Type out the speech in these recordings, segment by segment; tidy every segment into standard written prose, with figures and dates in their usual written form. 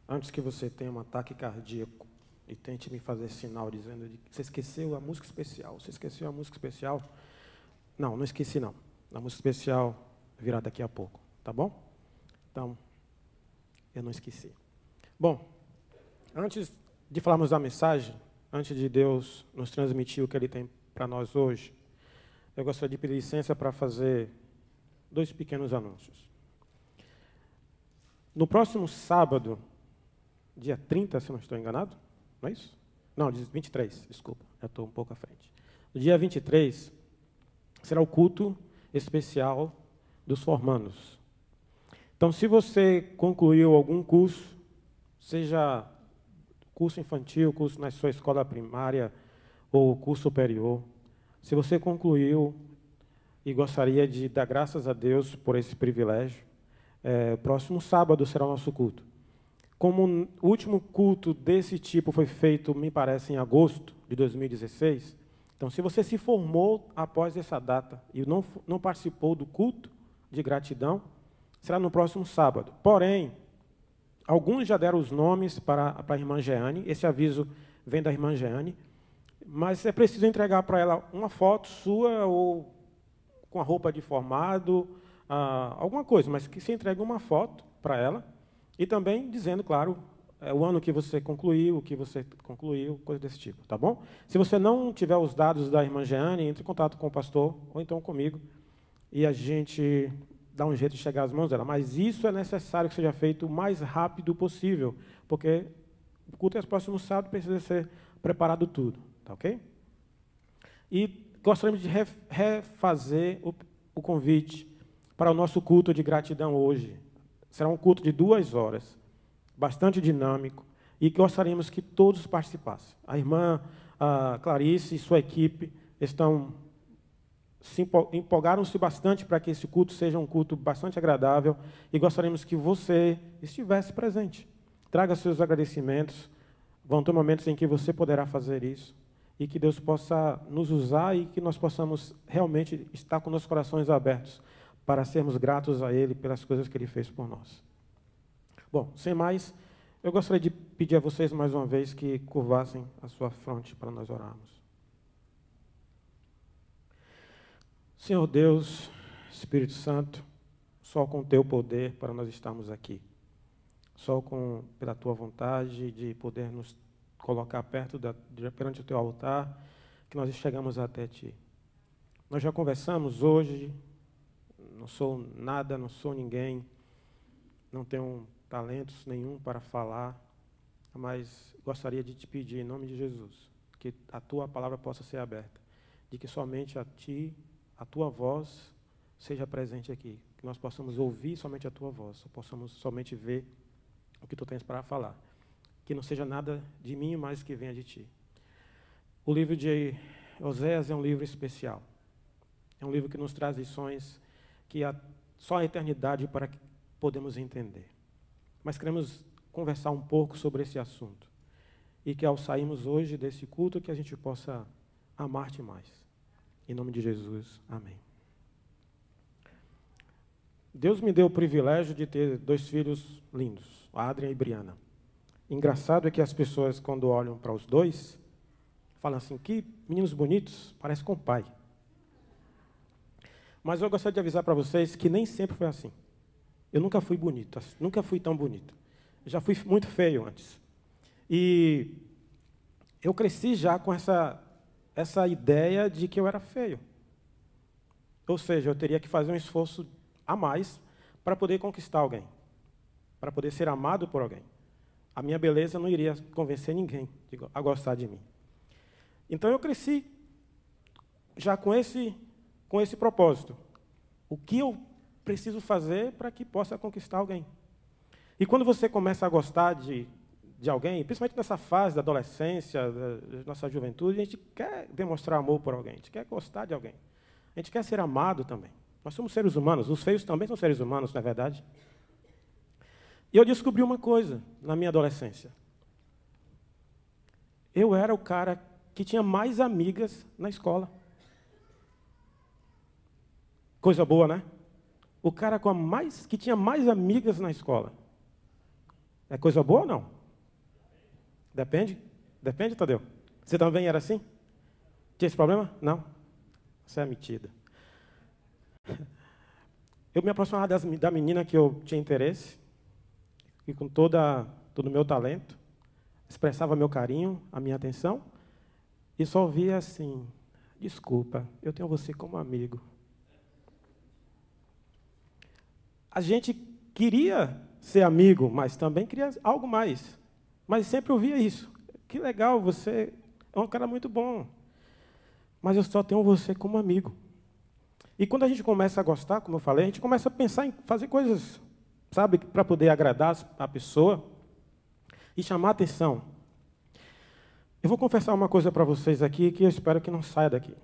antes que você tenha um ataque cardíaco e tente me fazer sinal dizendo que você esqueceu a música especial, você esqueceu a música especial. Não, não esqueci não. A música especial virá daqui a pouco, tá bom? Então, eu não esqueci. Bom, antes de falarmos da mensagem, antes de Deus nos transmitir o que Ele tem para nós hoje, eu gostaria de pedir licença para fazer 2 pequenos anúncios. No próximo sábado, dia 30, se não estou enganado, não é isso? Não, 23, desculpa, já estou um pouco à frente. No dia 23, será o culto especial dos formandos. Então, se você concluiu algum curso, seja curso infantil, curso na sua escola primária ou curso superior, se você concluiu e gostaria de dar graças a Deus por esse privilégio, próximo sábado será o nosso culto. Como o último culto desse tipo foi feito, me parece, em agosto de 2016, então, se você se formou após essa data e não participou do culto de gratidão, será no próximo sábado. Porém, alguns já deram os nomes para a irmã Jeane, esse aviso vem da irmã Jeane, mas é preciso entregar para ela uma foto sua ou com a roupa de formado, alguma coisa, mas que se entregue uma foto para ela e também dizendo, claro, o ano que você concluiu, o que você concluiu, coisa desse tipo, tá bom? Se você não tiver os dados da irmã Jeane, entre em contato com o pastor ou então comigo e a gente dá um jeito de chegar às mãos dela. Mas isso é necessário que seja feito o mais rápido possível, porque o culto é próximo sábado, precisa ser preparado tudo, tá ok? E gostaríamos de refazer o convite para o nosso culto de gratidão hoje. Será um culto de 2 horas, bastante dinâmico, e gostaríamos que todos participassem. A irmã Clarice e sua equipe empolgaram-se bastante para que esse culto seja um culto bastante agradável e gostaríamos que você estivesse presente. Traga seus agradecimentos, vão ter momentos em que você poderá fazer isso e que Deus possa nos usar e que nós possamos realmente estar com nossos corações abertos para sermos gratos a Ele pelas coisas que Ele fez por nós. Bom, sem mais, eu gostaria de pedir a vocês mais uma vez que curvassem a sua fronte para nós orarmos. Senhor Deus, Espírito Santo, só com o Teu poder para nós estarmos aqui. Só pela Tua vontade de poder nos colocar perante o Teu altar, que nós chegamos até Ti. Nós já conversamos hoje, não sou nada, não sou ninguém, não tenho talentos nenhum para falar, mas gostaria de te pedir, em nome de Jesus, que a Tua palavra possa ser aberta, de que somente a Ti, a Tua voz seja presente aqui, que nós possamos ouvir somente a Tua voz, possamos somente ver o que Tu tens para falar, que não seja nada de mim, mas que venha de Ti. O livro de Oséias é um livro especial, é um livro que nos traz lições que só a eternidade para que podemos entender. Mas queremos conversar um pouco sobre esse assunto, e que ao sairmos hoje desse culto, que a gente possa amar-te mais. Em nome de Jesus, amém. Deus me deu o privilégio de ter 2 filhos lindos, Adrian e Briana. Engraçado é que as pessoas, quando olham para os 2, falam assim, que meninos bonitos, parece com o pai. Mas eu gostaria de avisar para vocês que nem sempre foi assim. Eu nunca fui bonito, nunca fui tão bonito. Eu já fui muito feio antes. E eu cresci já com essa ideia de que eu era feio. Ou seja, eu teria que fazer um esforço a mais para poder conquistar alguém, para poder ser amado por alguém. A minha beleza não iria convencer ninguém a gostar de mim. Então eu cresci já com esse propósito. O que eu preciso fazer para que possa conquistar alguém? E quando você começa a gostar de alguém, principalmente nessa fase da adolescência, da nossa juventude, a gente quer demonstrar amor por alguém, a gente quer gostar de alguém. A gente quer ser amado também. Nós somos seres humanos, os feios também são seres humanos, não é verdade? E eu descobri uma coisa na minha adolescência. Eu era o cara que tinha mais amigas na escola. Coisa boa, né? O cara que tinha mais amigas na escola. É coisa boa ou não? Depende? Depende, Tadeu? Você também era assim? Tinha esse problema? Não? Você é metida. Eu me aproximava da menina que eu tinha interesse, e com todo o meu talento, expressava meu carinho, a minha atenção, e só ouvia assim: desculpa, eu tenho você como amigo. A gente queria ser amigo, mas também queria algo mais. Mas sempre ouvia isso: que legal, você é um cara muito bom, mas eu só tenho você como amigo. E quando a gente começa a gostar, como eu falei, a gente começa a pensar em fazer coisas, sabe, para poder agradar a pessoa e chamar a atenção. Eu vou confessar uma coisa para vocês aqui que eu espero que não saia daqui.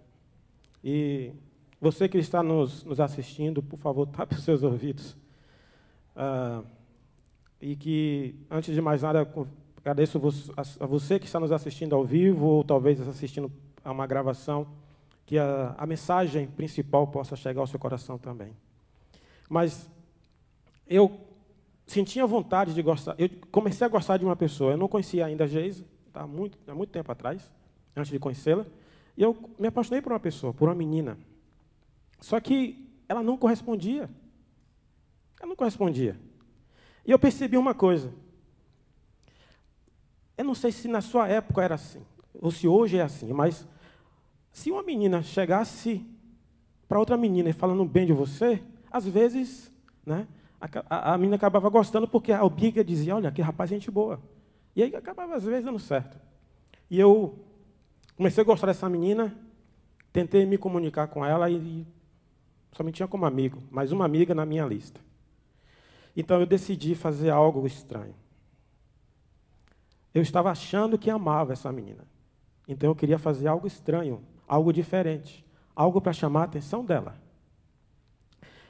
E você que está nos assistindo, por favor, tape os seus ouvidos. E que, antes de mais nada, agradeço a você que está nos assistindo ao vivo, ou talvez assistindo a uma gravação, que a mensagem principal possa chegar ao seu coração também. Mas eu sentia vontade de gostar, eu comecei a gostar de uma pessoa, eu não conhecia ainda a Geisa, há muito tempo atrás, antes de conhecê-la, e eu me apaixonei por uma pessoa, por uma menina. Só que ela não correspondia. Ela não correspondia. E eu percebi uma coisa. Eu não sei se na sua época era assim, ou se hoje é assim, mas se uma menina chegasse para outra menina e falando bem de você, às vezes, né, a menina acabava gostando porque a amiga dizia: olha, que rapaz, gente boa. E aí acabava, às vezes, dando certo. E eu comecei a gostar dessa menina, tentei me comunicar com ela e só me tinha como amigo, mais uma amiga na minha lista. Então eu decidi fazer algo estranho. Eu estava achando que amava essa menina. Então eu queria fazer algo estranho, algo diferente, algo para chamar a atenção dela.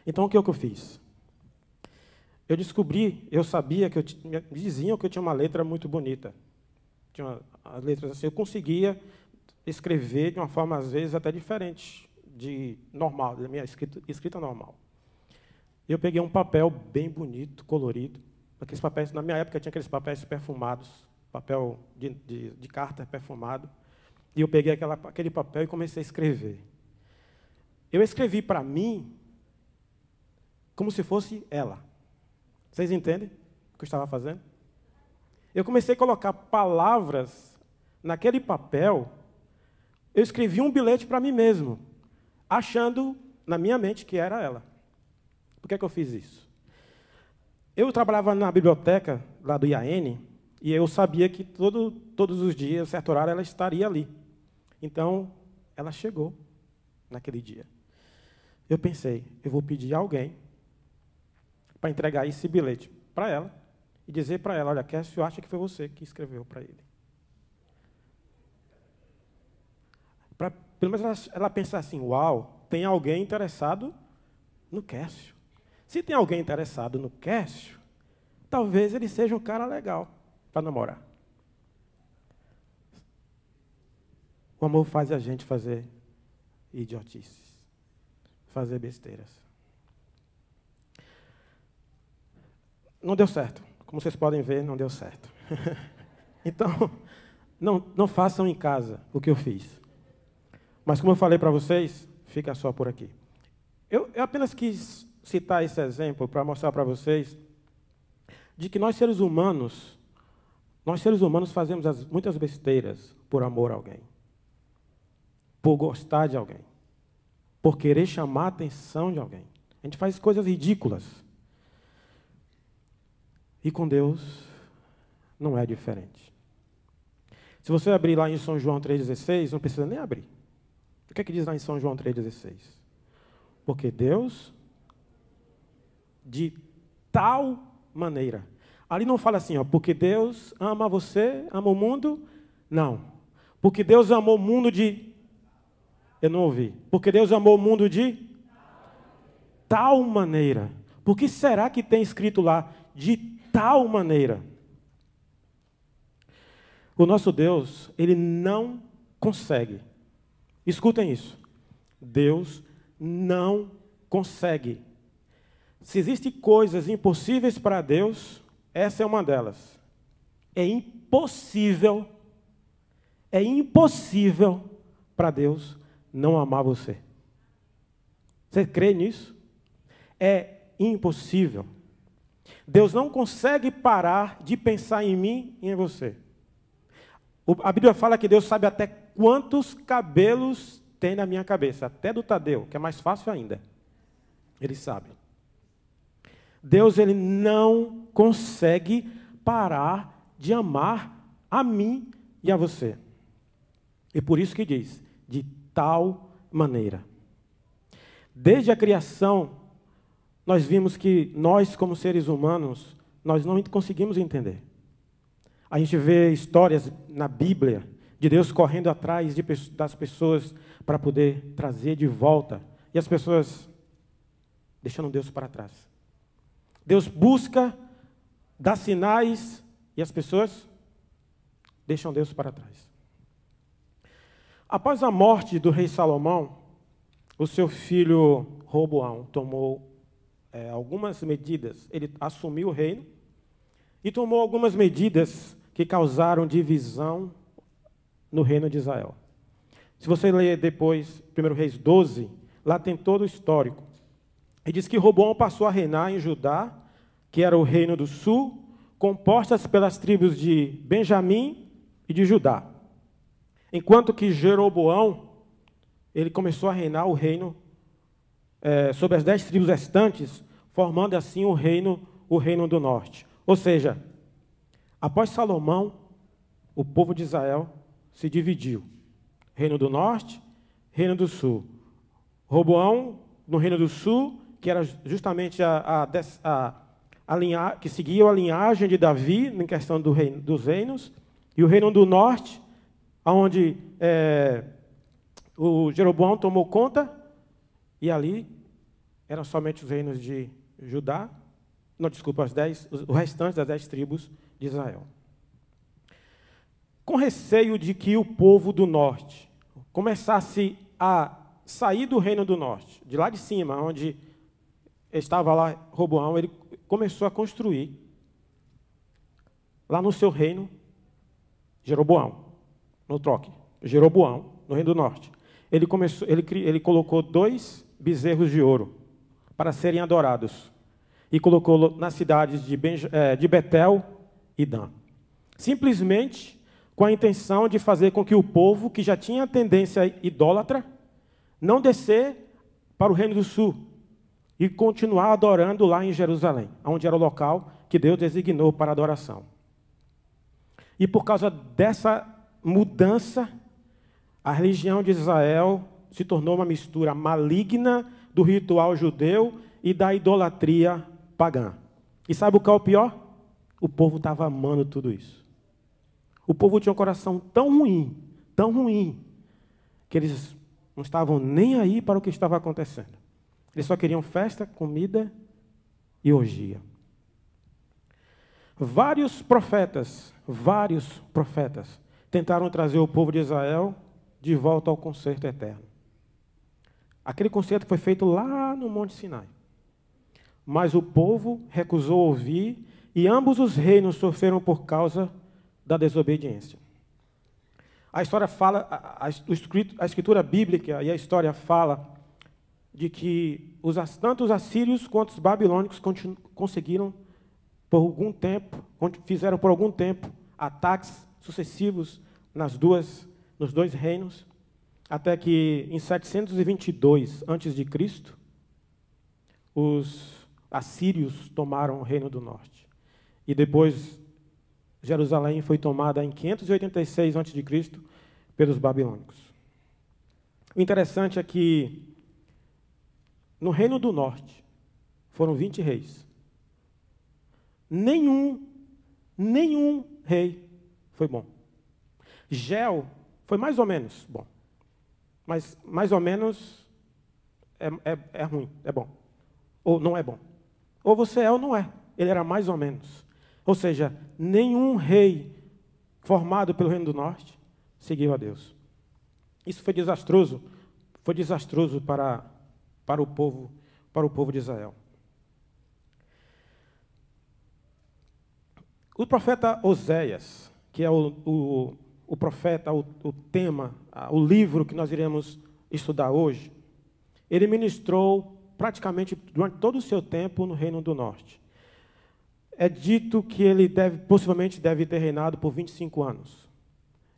Então o que eu fiz? Eu descobri, eu sabia que me diziam que eu tinha uma letra muito bonita. Tinha as letras assim, eu conseguia escrever de uma forma às vezes até diferente de normal, da minha escrita normal. Eu peguei um papel bem bonito, colorido. Aqueles papéis, na minha época tinha aqueles papéis perfumados, papel de carta perfumado. E eu peguei aquele papel e comecei a escrever. Eu escrevi para mim como se fosse ela. Vocês entendem o que eu estava fazendo? Eu comecei a colocar palavras naquele papel. Eu escrevi um bilhete para mim mesmo, achando na minha mente que era ela. Por que eu fiz isso? Eu trabalhava na biblioteca lá do IAN e eu sabia que todos os dias, certo horário, ela estaria ali. Então, ela chegou naquele dia. Eu pensei, eu vou pedir a alguém para entregar esse bilhete para ela e dizer para ela: olha, Cássio acha que foi você que escreveu para ele. Pelo menos ela pensar assim: uau, tem alguém interessado no Cássio. Se tem alguém interessado no Cássio, talvez ele seja um cara legal para namorar. O amor faz a gente fazer idiotices, fazer besteiras. Não deu certo. Como vocês podem ver, não deu certo. Então, não façam em casa o que eu fiz. Mas como eu falei para vocês, fica só por aqui. Eu apenas quis citar esse exemplo para mostrar para vocês de que nós seres humanos fazemos muitas besteiras por amor a alguém, por gostar de alguém, por querer chamar a atenção de alguém. A gente faz coisas ridículas. E com Deus não é diferente. Se você abrir lá em São João 3,16, não precisa nem abrir. O que é que diz lá em São João 3,16? Porque Deus, de tal maneira. Ali não fala assim, ó, porque Deus ama você, ama o mundo. Não. Porque Deus amou o mundo de... Eu não ouvi. Porque Deus amou o mundo de tal maneira. Por que será que tem escrito lá de tal maneira? O nosso Deus, ele não consegue. Escutem isso. Deus não consegue. Se existem coisas impossíveis para Deus, Essa é uma delas. É impossível para Deus não amar você. Você crê nisso? É impossível. Deus não consegue parar de pensar em mim e em você. A Bíblia fala que Deus sabe até quantos cabelos tem na minha cabeça, até do Tadeu, que é mais fácil ainda. Ele sabe. Deus, ele não consegue parar de amar a mim e a você. E por isso que diz, de tal maneira. Desde a criação, nós vimos que nós, como seres humanos, nós não conseguimos entender. A gente vê histórias na Bíblia de Deus correndo atrás das pessoas para poder trazer de volta. E as pessoas deixando Deus para trás. Deus busca, dá sinais, e as pessoas deixam Deus para trás. Após a morte do rei Salomão, o seu filho Roboão tomou algumas medidas. Ele assumiu o reino e tomou algumas medidas que causaram divisão no reino de Israel. Se você ler depois 1 Reis 12, lá tem todo o histórico. E diz que Roboão passou a reinar em Judá, que era o reino do sul, compostas pelas tribos de Benjamim e de Judá. Enquanto que Jeroboão, ele começou a reinar o reino sobre as 10 tribos restantes, formando assim o reino do norte. Ou seja, após Salomão, o povo de Israel se dividiu. Reino do norte, reino do sul. Roboão, no reino do sul, que era justamente que seguia a linhagem de Davi, em questão dos reinos, e o reino do norte, onde o Jeroboão tomou conta, e ali eram somente os reinos de Judá, o restante das 10 tribos de Israel. Com receio de que o povo do norte começasse a sair do reino do norte, de lá de cima, onde estava lá Roboão, ele começou a construir, lá no seu reino, Jeroboão, no reino do norte. Ele colocou 2 bezerros de ouro para serem adorados, e colocou nas cidades de Betel e Dan. Simplesmente com a intenção de fazer com que o povo, que já tinha tendência idólatra, não descer para o reino do sul e continuar adorando lá em Jerusalém, onde era o local que Deus designou para adoração. E por causa dessa mudança, a religião de Israel se tornou uma mistura maligna do ritual judeu e da idolatria pagã. E sabe o que é o pior? O povo estava amando tudo isso. O povo tinha um coração tão ruim, que eles não estavam nem aí para o que estava acontecendo. Eles só queriam festa, comida e orgia. Vários profetas tentaram trazer o povo de Israel de volta ao concerto eterno. Aquele concerto foi feito lá no Monte Sinai. Mas o povo recusou ouvir e ambos os reinos sofreram por causa da desobediência. A história fala, a escritura bíblica e a história fala de que tanto os assírios quanto os babilônicos conseguiram, fizeram por algum tempo ataques sucessivos nos 2 reinos, até que em 722 a.C., os assírios tomaram o reino do norte. E depois Jerusalém foi tomada em 586 a.C. pelos babilônicos. O interessante é que no reino do norte foram 20 reis. Nenhum rei foi bom. Gel foi mais ou menos bom. Mas mais ou menos é ruim, é bom. Ou não é bom. Ou você é ou não é. Ele era mais ou menos. Ou seja, nenhum rei formado pelo Reino do Norte seguiu a Deus. Isso foi desastroso para o povo de Israel. O profeta Oséias, que é o profeta, o tema, o livro que nós iremos estudar hoje, ele ministrou praticamente durante todo o seu tempo no Reino do Norte. É dito que ele possivelmente deve ter reinado por 25 anos.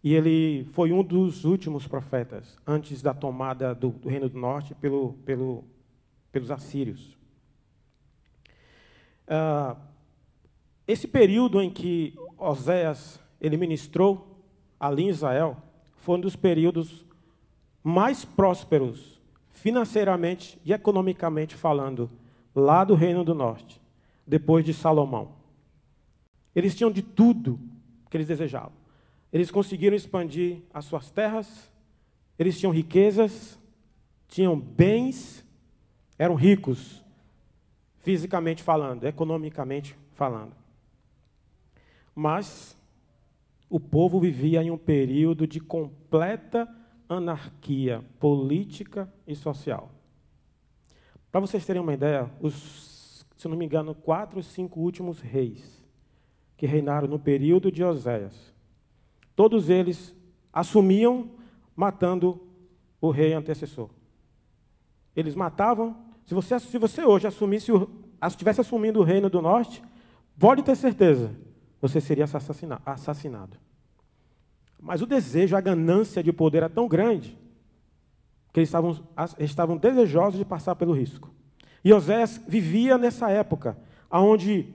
E ele foi um dos últimos profetas, antes da tomada do Reino do Norte pelos assírios. Esse período em que Oséias ele ministrou ali em Israel foi um dos períodos mais prósperos, financeiramente e economicamente falando, lá do Reino do Norte, depois de Salomão. Eles tinham de tudo que eles desejavam. Eles conseguiram expandir as suas terras, eles tinham riquezas, tinham bens, eram ricos, fisicamente falando, economicamente falando. Mas o povo vivia em um período de completa anarquia política e social. Para vocês terem uma ideia, se não me engano, 4 ou 5 últimos reis que reinaram no período de Oséias, todos eles assumiam matando o rei antecessor. Eles matavam. Se você hoje estivesse assumindo o Reino do Norte, pode ter certeza, você seria assassinado. Mas o desejo, a ganância de poder era tão grande que eles estavam desejosos de passar pelo risco. E Oséias vivia nessa época, onde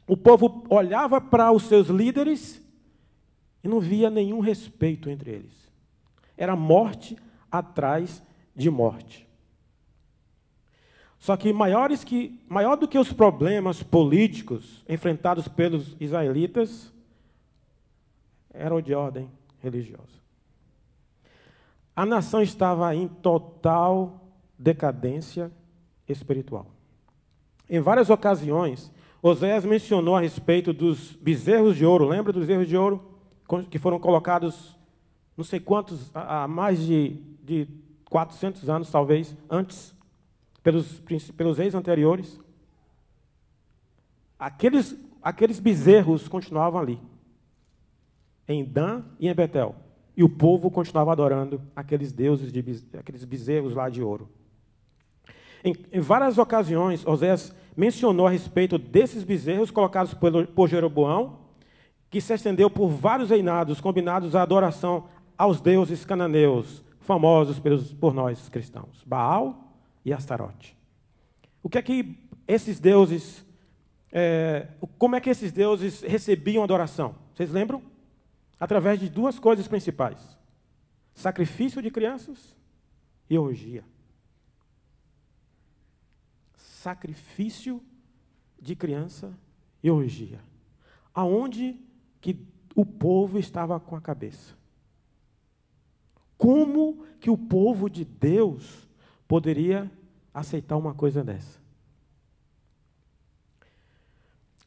o povo olhava para os seus líderes e não via nenhum respeito entre eles. Era morte atrás de morte. Só que maior do que os problemas políticos enfrentados pelos israelitas, eram de ordem religiosa. A nação estava em total decadência espiritual. Em várias ocasiões, Oséias mencionou a respeito dos bezerros de ouro. Lembra dos bezerros de ouro que foram colocados, não sei quantos, há mais de 400 anos, talvez, antes, pelos reis anteriores? Aqueles bezerros continuavam ali, em Dan e em Betel. E o povo continuava adorando aqueles deuses, aqueles bezerros lá de ouro. Em várias ocasiões, Oséias mencionou a respeito desses bezerros colocados por Jeroboão, que se estendeu por vários reinados, combinados à adoração aos deuses cananeus, famosos por nós cristãos, Baal e Astarote. O que é que esses deuses, como é que esses deuses recebiam adoração? Vocês lembram? Através de 2 coisas principais: sacrifício de crianças e orgia. Sacrifício de criança e orgia. Aonde que o povo estava com a cabeça? Como que o povo de Deus poderia aceitar uma coisa dessa?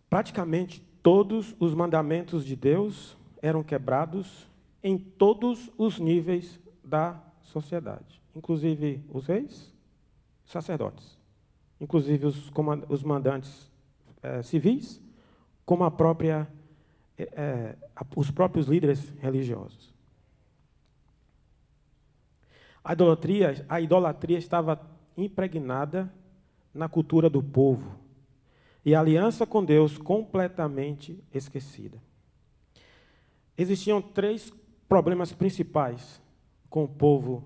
Praticamente todos os mandamentos de Deus eram quebrados em todos os níveis da sociedade, inclusive os reis, os sacerdotes, inclusive os mandantes civis, como os próprios líderes religiosos. A idolatria estava impregnada na cultura do povo e a aliança com Deus completamente esquecida. Existiam 3 problemas principais com o povo,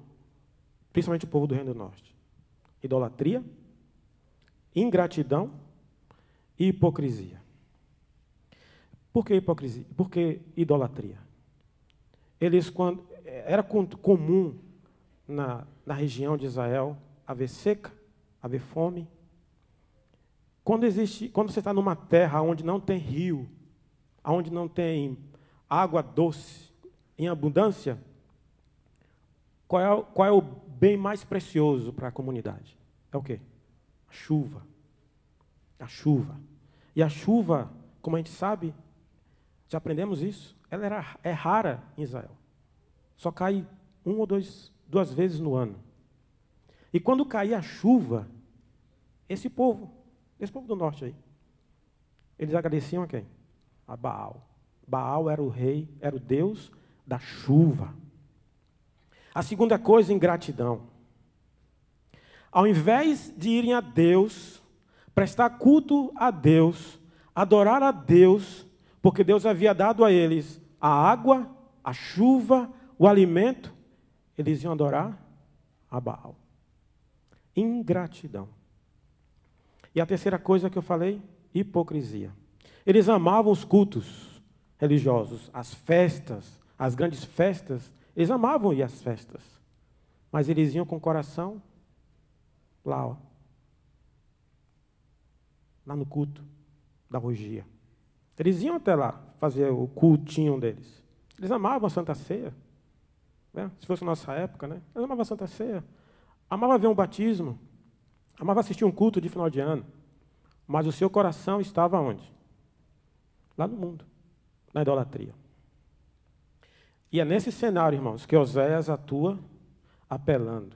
principalmente o povo do Reino do Norte: idolatria, ingratidão e hipocrisia. Por que hipocrisia? Por que idolatria? Era comum na região de Israel haver seca, haver fome. Quando você está numa terra onde não tem rio, onde não tem água doce em abundância, qual é o bem mais precioso para a comunidade? É o quê? A chuva. A chuva. E a chuva, como a gente sabe, já aprendemos isso, ela é rara em Israel. Só cai 1 ou 2 vezes no ano. E quando caía a chuva, esse povo do norte aí, eles agradeciam a quem? a Baal. Baal era o rei, era o Deus da chuva. A segunda coisa, ingratidão. Ao invés de irem a Deus, prestar culto a Deus, adorar a Deus, porque Deus havia dado a eles a água, a chuva, o alimento, eles iam adorar a Baal. Ingratidão. E a terceira coisa que eu falei, hipocrisia. Eles amavam os cultos religiosos, as festas, as grandes festas, eles amavam ir às festas, mas eles iam com o coração lá, ó, lá no culto da orgia. Eles iam até lá fazer o cultinho deles. Eles amavam a Santa Ceia, né? Se fosse a nossa época, né? Eles amavam a Santa Ceia, amavam ver um batismo, amavam assistir um culto de final de ano, mas o seu coração estava onde? Lá no mundo, na idolatria. E é nesse cenário, irmãos, que Oséias atua apelando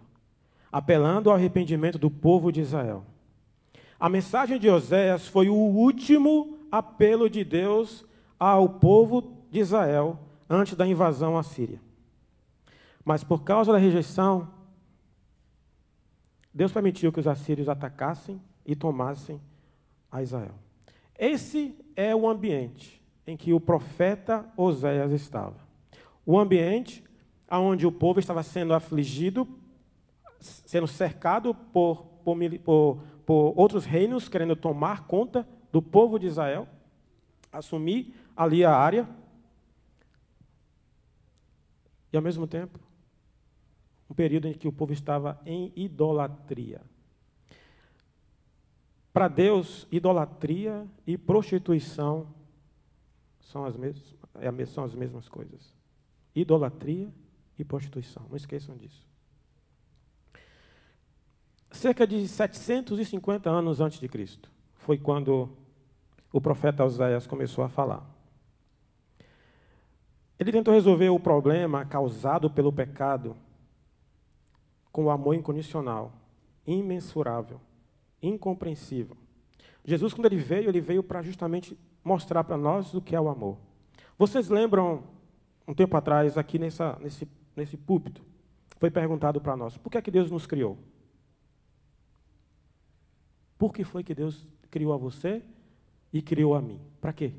ao arrependimento do povo de Israel. A mensagem de Oséias foi o último apelo de Deus ao povo de Israel antes da invasão à Síria. Mas por causa da rejeição, Deus permitiu que os assírios atacassem e tomassem a Israel. Esse é o ambiente em que o profeta Oséias estava. O ambiente onde o povo estava sendo afligido, sendo cercado por outros reinos querendo tomar conta do povo de Israel, assumir ali a área, e ao mesmo tempo, um período em que o povo estava em idolatria. Para Deus, idolatria e prostituição são as mesmas coisas. Idolatria e prostituição, não esqueçam disso. Cerca de 750 anos antes de Cristo, foi quando o profeta Oséias começou a falar. Ele tentou resolver o problema causado pelo pecado com o amor incondicional, imensurável, incompreensível. Jesus, quando ele veio para justamente mostrar para nós o que é o amor. Vocês lembram, um tempo atrás, aqui nesse púlpito, foi perguntado para nós, por que é que Deus nos criou? Por que foi que Deus criou a você e criou a mim? Para quê?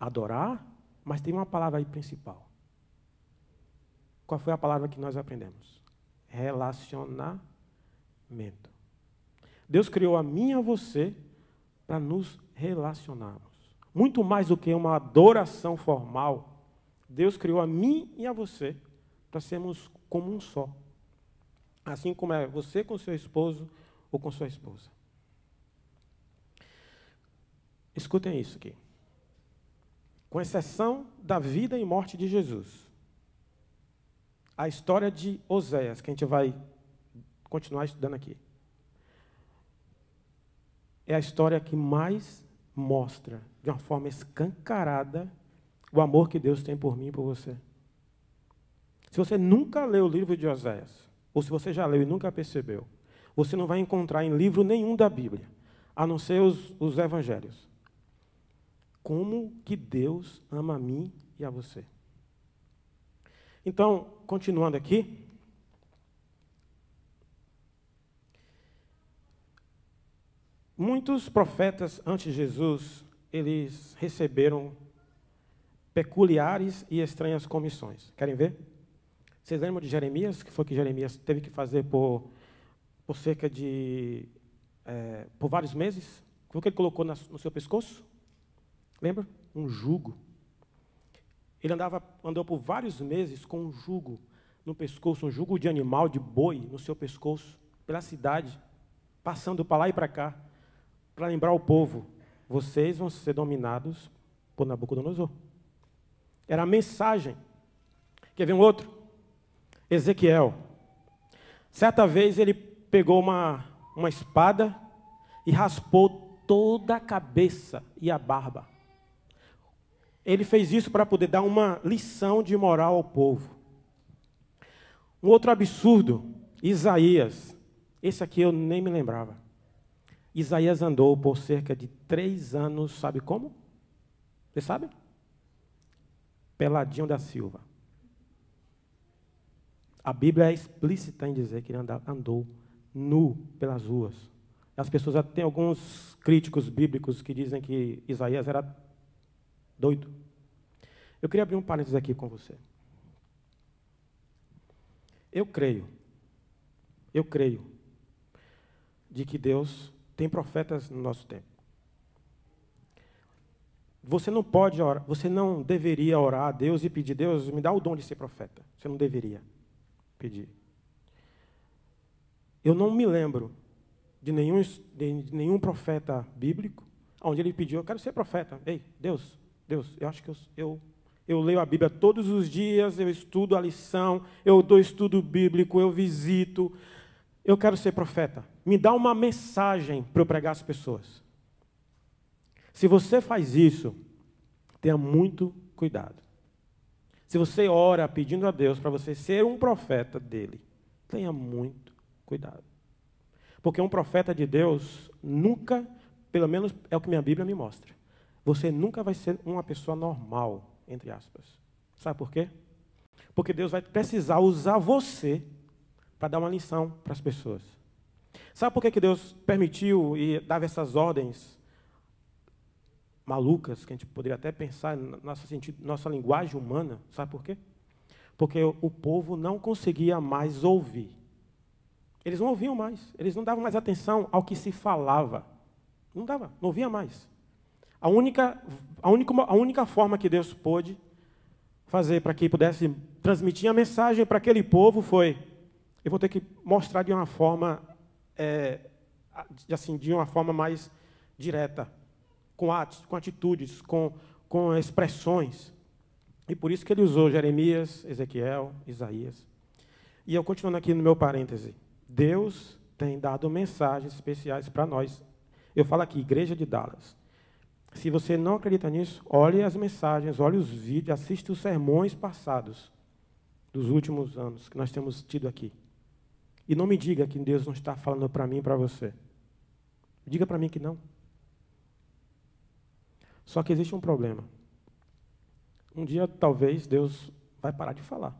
Adorar, mas tem uma palavra aí principal. Qual foi a palavra que nós aprendemos? Relacionamento. Deus criou a mim e a você para nos relacionarmos. Muito mais do que uma adoração formal, Deus criou a mim e a você para sermos como um só. Assim como é você com seu esposo ou com sua esposa. Escutem isso aqui. Com exceção da vida e morte de Jesus, a história de Oséias, que a gente vai continuar estudando aqui, é a história que mais mostra, de uma forma escancarada, o amor que Deus tem por mim e por você. Se você nunca leu o livro de Oséias, ou se você já leu e nunca percebeu, você não vai encontrar em livro nenhum da Bíblia, a não ser os evangelhos. Como que Deus ama a mim e a você. Então, continuando aqui, muitos profetas antes de Jesus, eles receberam peculiares e estranhas comissões. Querem ver? Vocês lembram de Jeremias? Que foi que Jeremias teve que fazer por cerca de... por vários meses? Foi o que ele colocou no seu pescoço? Lembra? Um jugo. Ele andou por vários meses com um jugo no pescoço, um jugo de animal, de boi, no seu pescoço, pela cidade, passando para lá e para cá, para lembrar o povo, vocês vão ser dominados por Nabucodonosor. Era a mensagem. Quer ver um outro? Ezequiel. Certa vez ele pegou uma espada e raspou toda a cabeça e a barba. Ele fez isso para poder dar uma lição de moral ao povo. Um outro absurdo, Isaías. Esse aqui eu nem me lembrava. Isaías andou por cerca de 3 anos, sabe como? Você sabe? Peladinho da Silva. A Bíblia é explícita em dizer que ele andou nu pelas ruas. As pessoas, tem alguns críticos bíblicos que dizem que Isaías era doido. Eu queria abrir um parênteses aqui com você. Eu creio de que Deus tem profetas no nosso tempo. Você não pode orar, você não deveria orar a Deus e pedir: Deus, me dá o dom de ser profeta. Você não deveria pedir. Eu não me lembro de nenhum profeta bíblico onde ele pediu: eu quero ser profeta. Ei, Deus, eu acho que eu leio a Bíblia todos os dias, eu estudo a lição, eu dou estudo bíblico, eu visito, eu quero ser profeta. Me dá uma mensagem para eu pregar às pessoas. Se você faz isso, tenha muito cuidado. Se você ora pedindo a Deus para você ser um profeta dele, tenha muito cuidado. Porque um profeta de Deus nunca, pelo menos é o que minha Bíblia me mostra, você nunca vai ser uma pessoa normal, entre aspas. Sabe por quê? Porque Deus vai precisar usar você para dar uma lição para as pessoas. Sabe por que Deus permitiu e dava essas ordens malucas, que a gente poderia até pensar na nossa linguagem humana? Sabe por quê? Porque o povo não conseguia mais ouvir. Eles não ouviam mais, eles não davam mais atenção ao que se falava. Não ouvia mais. A única forma que Deus pôde fazer para que pudesse transmitir a mensagem para aquele povo foi: eu vou ter que mostrar de uma forma, de uma forma mais direta, com atitudes, com expressões. E por isso que ele usou Jeremias, Ezequiel, Isaías. E eu continuando aqui no meu parêntese, Deus tem dado mensagens especiais para nós. Eu falo aqui, Igreja de Dallas. Se você não acredita nisso, olhe as mensagens, olhe os vídeos, assista os sermões passados dos últimos anos que nós temos tido aqui. E não me diga que Deus não está falando para mim e para você. Diga para mim que não. Só que existe um problema. Um dia, talvez, Deus vai parar de falar.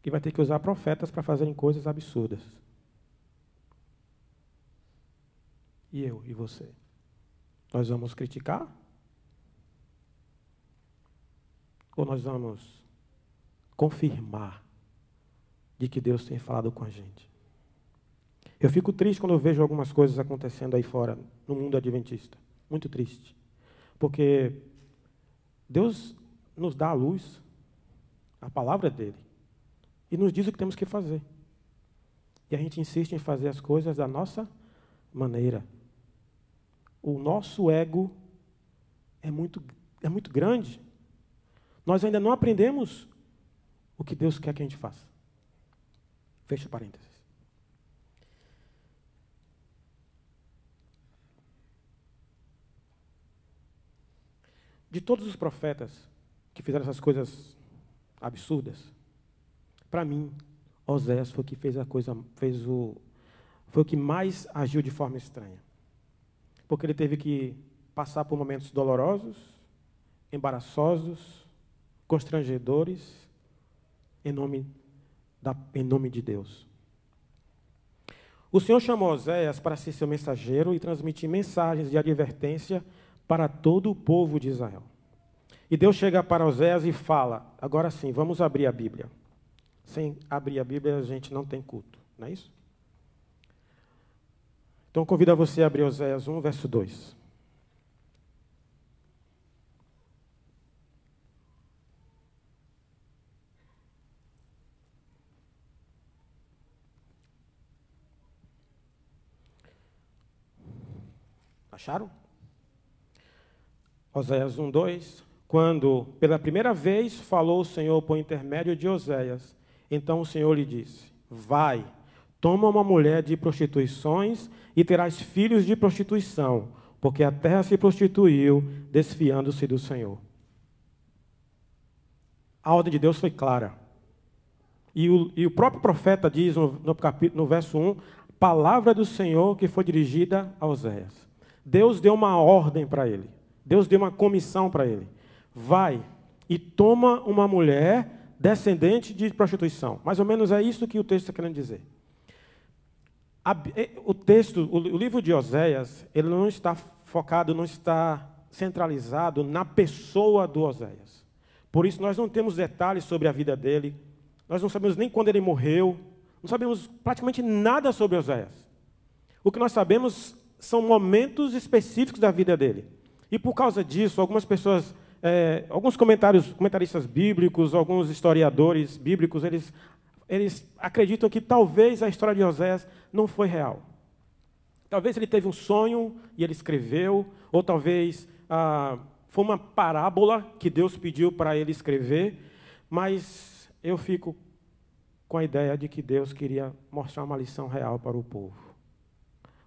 E vai ter que usar profetas para fazerem coisas absurdas. E eu e você? Nós vamos criticar? Ou nós vamos confirmar de que Deus tem falado com a gente? Eu fico triste quando eu vejo algumas coisas acontecendo aí fora, no mundo adventista. Muito triste. Porque Deus nos dá a luz, a palavra dele, e nos diz o que temos que fazer. E a gente insiste em fazer as coisas da nossa maneira. O nosso ego é muito grande. Nós ainda não aprendemos o que Deus quer que a gente faça. Fecha parênteses. De todos os profetas que fizeram essas coisas absurdas, para mim, Oséias foi o que foi o que mais agiu de forma estranha. Porque ele teve que passar por momentos dolorosos, embaraçosos, constrangedores, em nome de Deus. O Senhor chamou Oséias para ser seu mensageiro e transmitir mensagens de advertência para todo o povo de Israel. E Deus chega para Oséias e fala: agora sim, vamos abrir a Bíblia. Sem abrir a Bíblia, a gente não tem culto, não é isso? Então, convido a você a abrir Oséias 1, verso 2. Acharam? Oséias 1, 2. Quando, pela primeira vez, falou o Senhor por intermédio de Oséias, então o Senhor lhe disse: vai, toma uma mulher de prostituições e terás filhos de prostituição, porque a terra se prostituiu, desfiando-se do Senhor. A ordem de Deus foi clara. E o próprio profeta diz no verso 1, palavra do Senhor que foi dirigida a Oséias. Deus deu uma ordem para ele. Deus deu uma comissão para ele. Vai e toma uma mulher descendente de prostituição. Mais ou menos é isso que o texto está querendo dizer. O livro de Oséias, ele não está focado, não está centralizado na pessoa do Oséias. Por isso nós não temos detalhes sobre a vida dele, nós não sabemos nem quando ele morreu, não sabemos praticamente nada sobre Oséias. O que nós sabemos são momentos específicos da vida dele. E por causa disso, algumas pessoas, alguns comentaristas bíblicos, alguns historiadores bíblicos, eles acreditam que talvez a história de Oséias não foi real. Talvez ele teve um sonho e ele escreveu, ou talvez foi uma parábola que Deus pediu para ele escrever, mas eu fico com a ideia de que Deus queria mostrar uma lição real para o povo.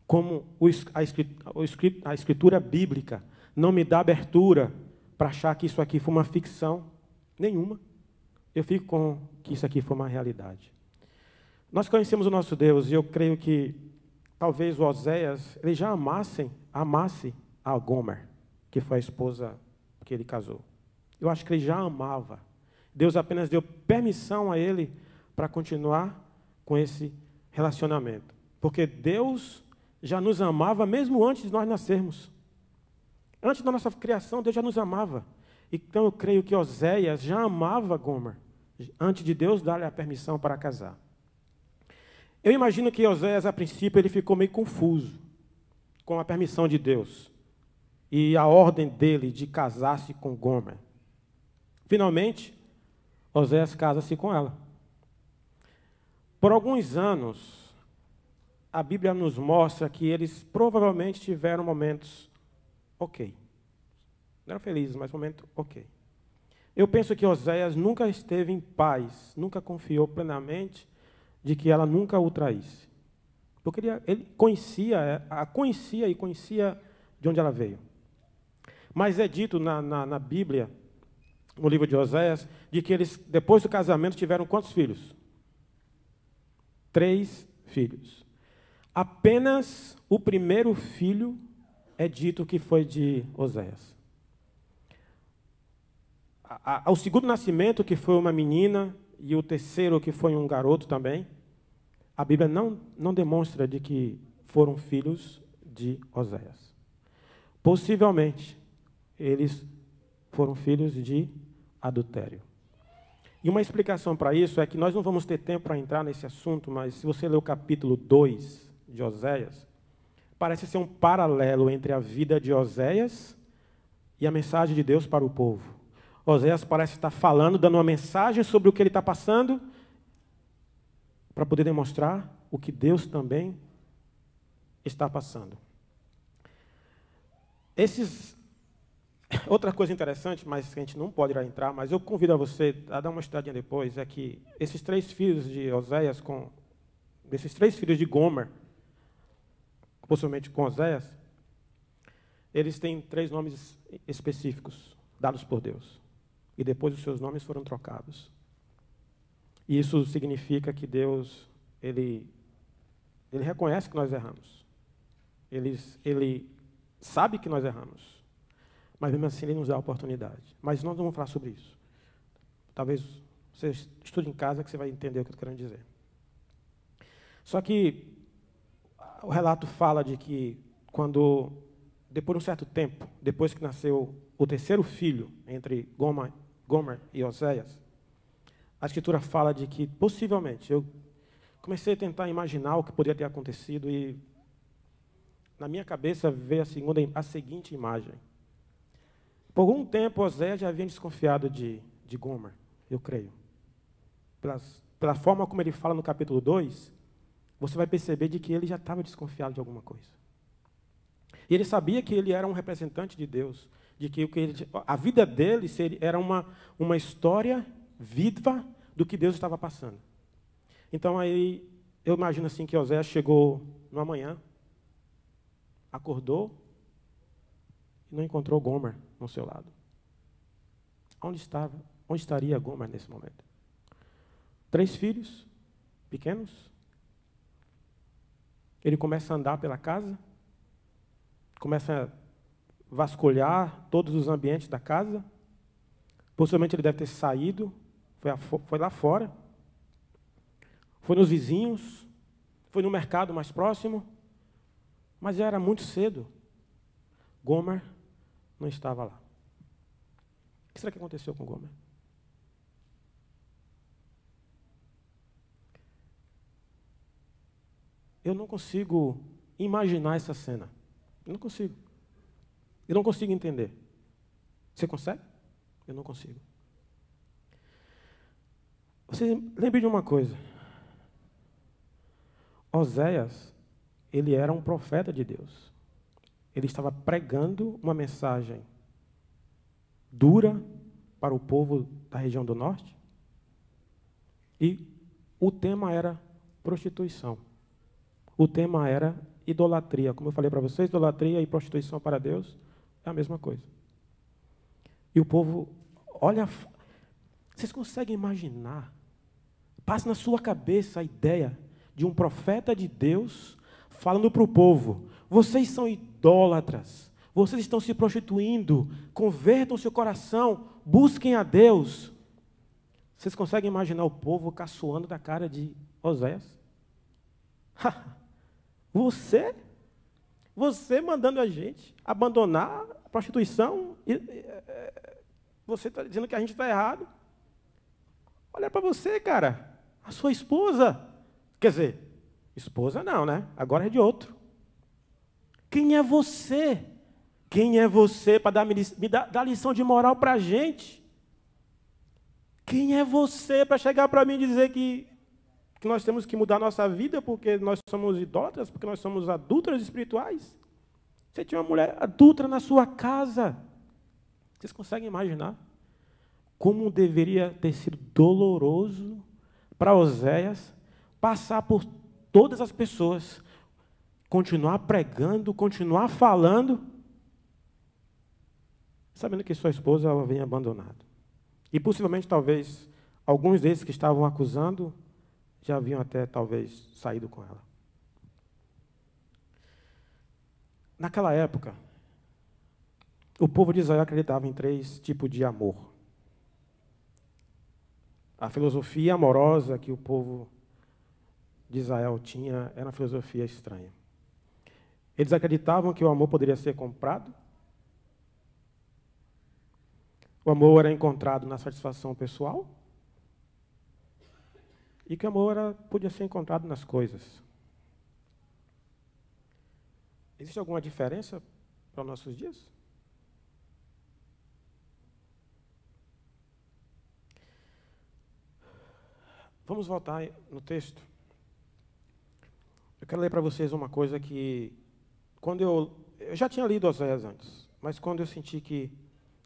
Como a escritura bíblica não me dá abertura para achar que isso aqui foi uma ficção nenhuma, eu fico com que isso aqui foi uma realidade. Nós conhecemos o nosso Deus e eu creio que talvez o Oséias ele já amasse a Gomer, que foi a esposa que ele casou. Eu acho que ele já amava. Deus apenas deu permissão a ele para continuar com esse relacionamento. Porque Deus já nos amava mesmo antes de nós nascermos. Antes da nossa criação, Deus já nos amava. Então eu creio que Oséias já amava Gomer, antes de Deus dar-lhe a permissão para casar. Eu imagino que Oséias, a princípio, ele ficou meio confuso com a permissão de Deus e a ordem dele de casar-se com Gomer. Finalmente, Oséias casa-se com ela. Por alguns anos, a Bíblia nos mostra que eles provavelmente tiveram momentos ok. Não eram felizes, mas momentos ok. Eu penso que Oséias nunca esteve em paz, nunca confiou plenamente de que ela nunca o traísse. Porque ele a conhecia e conhecia de onde ela veio. Mas é dito na Bíblia, no livro de Oséias, de que eles, depois do casamento, tiveram quantos filhos? 3 filhos. Apenas o primeiro filho é dito que foi de Oséias. Ao segundo nascimento, que foi uma menina, e o terceiro, que foi um garoto também, a Bíblia não demonstra de que foram filhos de Oséias. Possivelmente, eles foram filhos de adultério. E uma explicação para isso é que nós não vamos ter tempo para entrar nesse assunto, mas se você ler o capítulo 2 de Oséias, parece ser um paralelo entre a vida de Oséias e a mensagem de Deus para o povo. Oséias parece estar falando, dando uma mensagem sobre o que ele está passando, para poder demonstrar o que Deus também está passando. Outra coisa interessante, mas que a gente não pode entrar, mas eu convido a você a dar uma estudadinha depois, é que esses 3 filhos de Oséias, desses 3 filhos de Gomer, possivelmente com Oséias, eles têm 3 nomes específicos, dados por Deus. E depois os seus nomes foram trocados. E isso significa que Deus, ele reconhece que nós erramos. Ele sabe que nós erramos. Mas mesmo assim ele nos dá a oportunidade. Mas nós não vamos falar sobre isso. Talvez você estude em casa que você vai entender o que eu estou querendo dizer. Só que o relato fala de que depois de um certo tempo, depois que nasceu o terceiro filho entre Gomer e Oséias, a Escritura fala de que, possivelmente, eu comecei a tentar imaginar o que poderia ter acontecido e, na minha cabeça, veio a seguinte imagem. Por algum tempo, Oséias já havia desconfiado de Gomer, eu creio. Pela forma como ele fala no capítulo 2, você vai perceber de que ele já estava desconfiado de alguma coisa. E ele sabia que ele era um representante de Deus, de que a vida dele era uma história viva do que Deus estava passando. Então, aí, eu imagino assim que Oséias chegou numa manhã, acordou e não encontrou Gomer ao seu lado. Onde estaria Gomer nesse momento? 3 filhos, pequenos. Ele começa a andar pela casa, começa a vasculhar todos os ambientes da casa. Possivelmente ele deve ter saído, foi lá fora, foi nos vizinhos, foi no mercado mais próximo, mas já era muito cedo. Gomer não estava lá. O que será que aconteceu com Gomer? Eu não consigo imaginar essa cena. Eu não consigo. Eu não consigo entender. Você consegue? Eu não consigo. Você lembre de uma coisa. Oséias, ele era um profeta de Deus. Ele estava pregando uma mensagem dura para o povo da região do norte. E o tema era prostituição. O tema era idolatria. Como eu falei para vocês, idolatria e prostituição para Deus é a mesma coisa. E o povo, olha, vocês conseguem imaginar? Passa na sua cabeça a ideia de um profeta de Deus falando para o povo: vocês são idólatras, vocês estão se prostituindo, convertam seu coração, busquem a Deus. Vocês conseguem imaginar o povo caçoando da cara de Oséias? Você mandando a gente abandonar a prostituição, você está dizendo que a gente está errado. Olha para você, cara, a sua esposa, quer dizer, esposa não, né? Agora é de outro. Quem é você? Quem é você para dar lição de moral para a gente? Quem é você para chegar para mim e dizer que nós temos que mudar nossa vida porque nós somos idólatras, porque nós somos adúlteras espirituais? Você tinha uma mulher adúltera na sua casa. Vocês conseguem imaginar como deveria ter sido doloroso para Oséias passar por todas as pessoas, continuar pregando, continuar falando, sabendo que sua esposa a havia abandonado. E possivelmente, talvez, alguns desses que estavam acusando já haviam até, talvez, saído com ela. Naquela época, o povo de Israel acreditava em 3 tipos de amor. A filosofia amorosa que o povo de Israel tinha era uma filosofia estranha. Eles acreditavam que o amor poderia ser comprado. O amor era encontrado na satisfação pessoal. E que o amor podia ser encontrado nas coisas. Existe alguma diferença para os nossos dias? Vamos voltar no texto. Eu quero ler para vocês uma coisa que, quando eu já tinha lido Oséias antes, mas quando eu senti que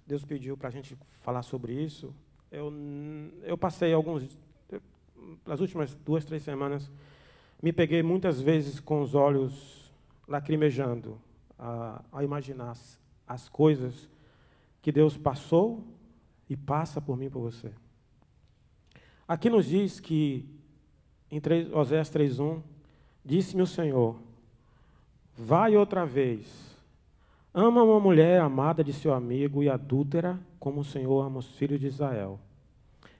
Deus pediu para a gente falar sobre isso, eu passei nas últimas 2, 3 semanas, me peguei muitas vezes com os olhos lacrimejando, a imaginar as coisas que Deus passou e passa por mim e por você. Aqui nos diz que, em Oséias 3:1, disse-me o Senhor: vai outra vez, ama uma mulher amada de seu amigo e adúltera, como o Senhor ama os filhos de Israel.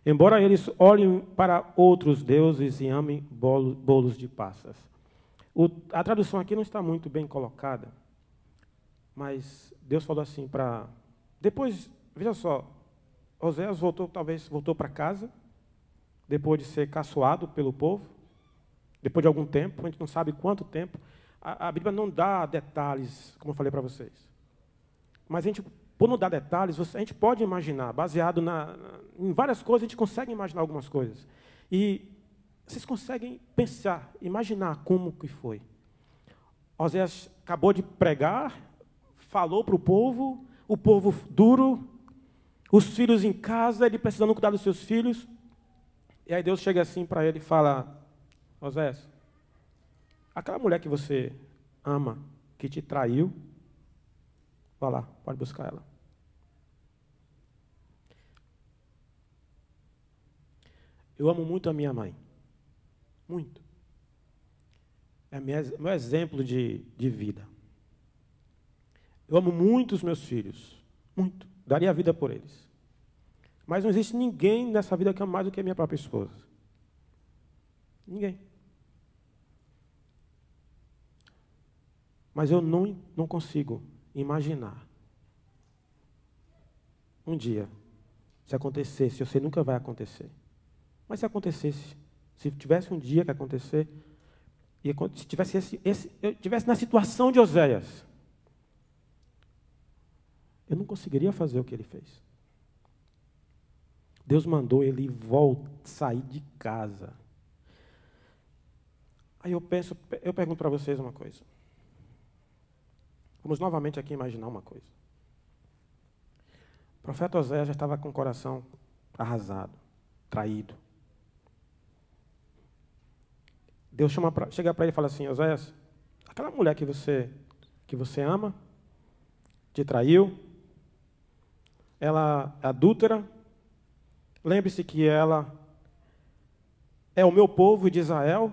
Embora eles olhem para outros deuses e amem bolos de passas. A tradução aqui não está muito bem colocada, mas Deus falou assim para... Depois, veja só, Oséias voltou para casa, depois de ser caçoado pelo povo, depois de algum tempo, a gente não sabe quanto tempo. A Bíblia não dá detalhes, como eu falei para vocês. Mas por não dar detalhes, a gente pode imaginar, baseado em várias coisas, a gente consegue imaginar algumas coisas. E vocês conseguem pensar, imaginar como que foi. Oséias acabou de pregar, falou para o povo duro, os filhos em casa, ele precisando cuidar dos seus filhos. E aí Deus chega assim para ele e fala: Oséias, aquela mulher que você ama, que te traiu, vá lá, pode buscar ela. Eu amo muito a minha mãe. Muito. É meu exemplo de vida. Eu amo muito os meus filhos. Muito. Daria a vida por eles. Mas não existe ninguém nessa vida que ame mais do que a minha própria esposa. Ninguém. Mas eu não consigo imaginar um dia, se acontecesse, eu sei nunca vai acontecer, mas se acontecesse, se tivesse um dia que acontecer, e se tivesse eu tivesse na situação de Oséias, eu não conseguiria fazer o que ele fez. Deus mandou ele sair de casa. Aí eu pergunto para vocês uma coisa. Vamos novamente aqui imaginar uma coisa. O profeta Oséias já estava com o coração arrasado, traído. Deus chega para ele e fala assim: Oséias, aquela mulher que você ama, te traiu, ela é adúltera, lembre-se que ela é o meu povo de Israel,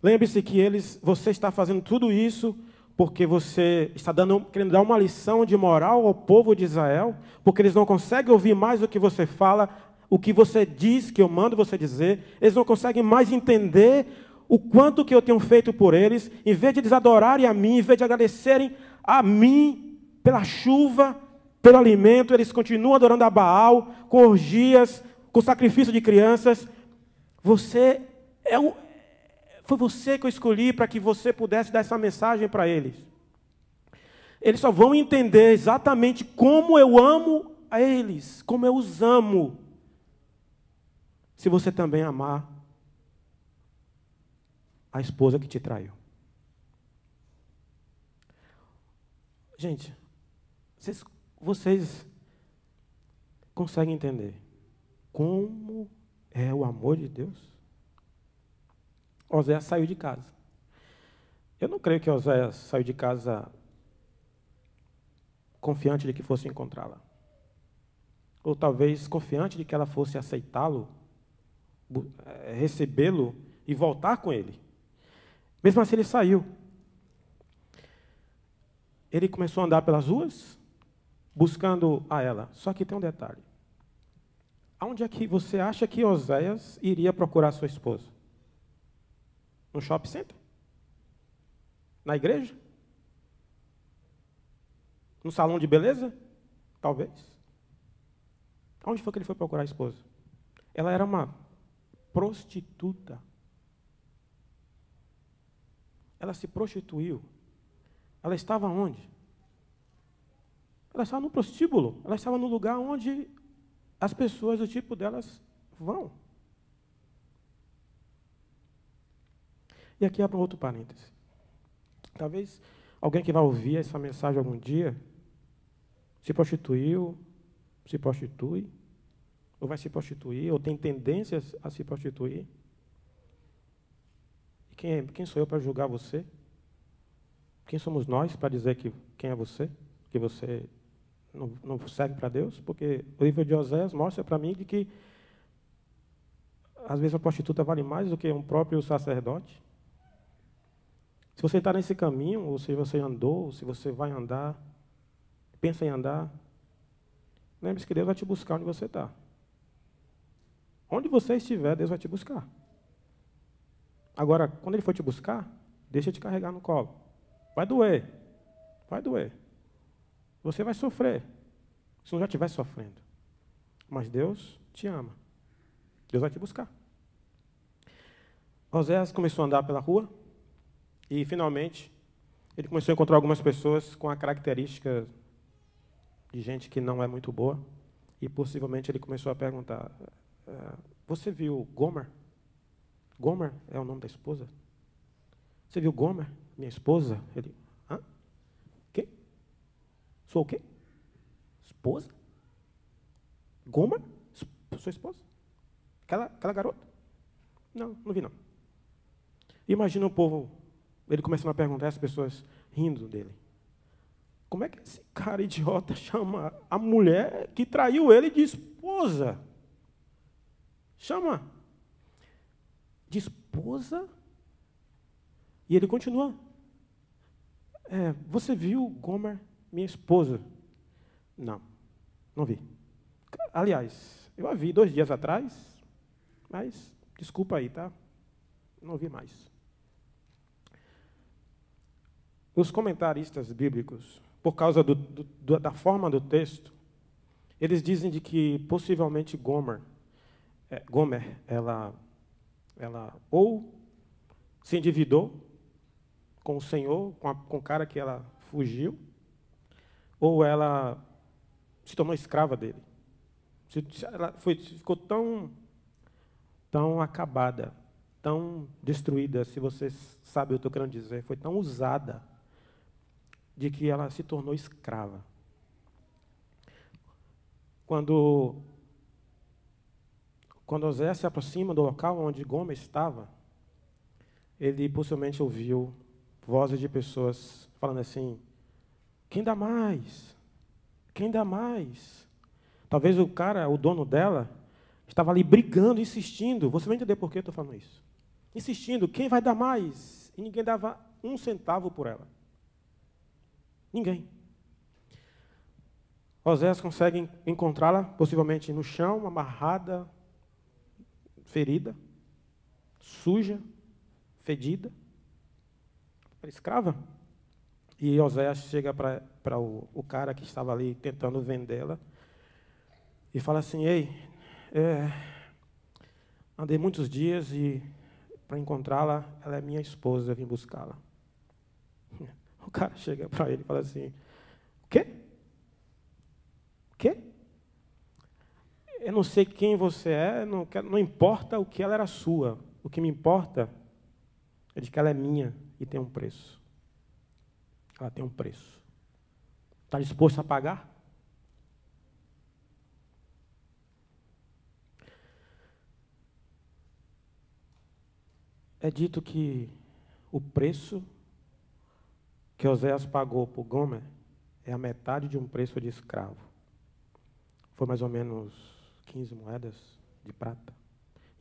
lembre-se que você está fazendo tudo isso porque você está querendo dar uma lição de moral ao povo de Israel, porque eles não conseguem ouvir mais o que você fala, o que você diz, que eu mando você dizer, eles não conseguem mais entender o quanto que eu tenho feito por eles, em vez de eles adorarem a mim, em vez de agradecerem a mim pela chuva, pelo alimento, eles continuam adorando a Baal, com orgias, com sacrifício de crianças. Foi você que eu escolhi para que você pudesse dar essa mensagem para eles. Eles só vão entender exatamente como eu amo a eles, como eu os amo, se você também amar a esposa que te traiu. Gente, vocês conseguem entender como é o amor de Deus? Oséias saiu de casa. Eu não creio que Oséias saiu de casa confiante de que fosse encontrá-la. Ou talvez confiante de que ela fosse aceitá-lo, recebê-lo e voltar com ele. Mesmo assim, ele saiu. Ele começou a andar pelas ruas, buscando a ela. Só que tem um detalhe. Aonde é que você acha que Oséias iria procurar sua esposa? No shopping center? Na igreja? No salão de beleza? Talvez. Onde foi que ele foi procurar a esposa? Ela era uma prostituta. Ela se prostituiu. Ela estava onde? Ela estava no prostíbulo. Ela estava no lugar onde as pessoas do tipo delas vão. E aqui abre um outro parêntese. Talvez alguém que vai ouvir essa mensagem algum dia se prostituiu, se prostitui, ou vai se prostituir, ou tem tendências a se prostituir. E quem sou eu para julgar você? Quem somos nós para dizer quem é você? Que você não serve para Deus? Porque o livro de Oséias mostra para mim de que às vezes a prostituta vale mais do que um próprio sacerdote. Se você está nesse caminho, ou se você andou, ou se você vai andar, pensa em andar, lembre-se que Deus vai te buscar onde você está. Onde você estiver, Deus vai te buscar. Agora, quando Ele for te buscar, deixa Ele te carregar no colo. Vai doer. Vai doer. Você vai sofrer, se não já estiver sofrendo. Mas Deus te ama. Deus vai te buscar. Oséias começou a andar pela rua, e, finalmente, ele começou a encontrar algumas pessoas com a característica de gente que não é muito boa. E, possivelmente, ele começou a perguntar, você viu Gomer? Gomer é o nome da esposa? Você viu Gomer, minha esposa? Ele, hã? Quê? Sou o quê? Esposa? Gomer? Sua esposa? Aquela garota? Não vi não. Imagina o povo... Ele começando a perguntar, as pessoas rindo dele. Como é que esse cara idiota chama a mulher que traiu ele de esposa? Chama de esposa? E ele continua. Você viu Gomer, minha esposa? Não, não vi. Aliás, eu a vi 2 dias atrás, mas desculpa aí, tá? Não vi mais. Os comentaristas bíblicos, por causa da forma do texto, eles dizem de que possivelmente Gomer, ela ou se endividou com o Senhor, com o cara que ela fugiu, ou ela se tornou escrava dele. Ela ficou tão acabada, tão destruída, se você sabe o que eu estou querendo dizer, foi tão usada, de que ela se tornou escrava. Quando Oséias se aproxima do local onde Gomer estava, ele possivelmente ouviu vozes de pessoas falando assim: quem dá mais? Quem dá mais? Talvez o dono dela, estava ali brigando, insistindo. Você vai entender por que eu estou falando isso. Insistindo, quem vai dar mais? E ninguém dava 1 centavo por ela. Ninguém. Oséias consegue encontrá-la, possivelmente no chão, amarrada, ferida, suja, fedida, escrava. E Oséias chega para o cara que estava ali tentando vendê-la e fala assim: ei, andei muitos dias e para encontrá-la, ela é minha esposa, eu vim buscá-la. O cara chega para ele e fala assim: o quê? O quê? Eu não sei quem você é, não importa o que ela era sua. O que me importa é de que ela é minha e tem um preço. Ela tem um preço. Está disposto a pagar? É dito que o preço que Oséias pagou por Gomer é a metade de um preço de escravo. Foi mais ou menos 15 moedas de prata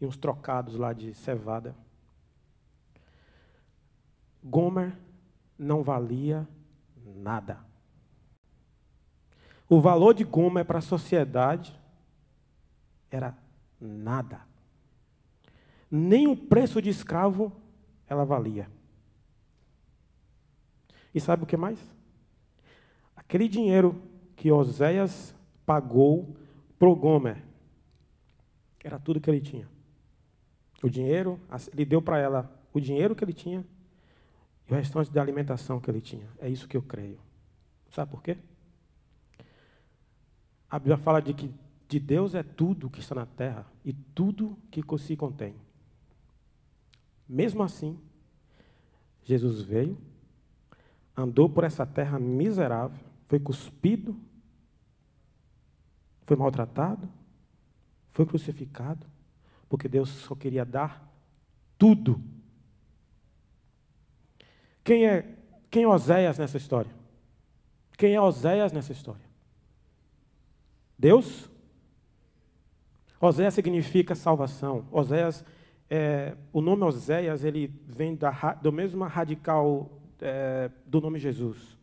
e uns trocados lá de cevada. Gomer não valia nada. O valor de Gomer para a sociedade era nada. Nem o preço de escravo ela valia. E sabe o que mais? Aquele dinheiro que Oséias pagou para Gomer era tudo que ele tinha. O dinheiro, ele deu para ela o dinheiro que ele tinha e o restante da alimentação que ele tinha. É isso que eu creio. Sabe por quê? A Bíblia fala de que de Deus é tudo que está na terra e tudo que se contém. Mesmo assim, Jesus veio, andou por essa terra miserável, foi cuspido, foi maltratado, foi crucificado, porque Deus só queria dar tudo. Quem é Oséias nessa história? Quem é Oséias nessa história? Deus? Oséias significa salvação. Oséias, o nome Oséias, ele vem do mesmo radical do nome Jesus.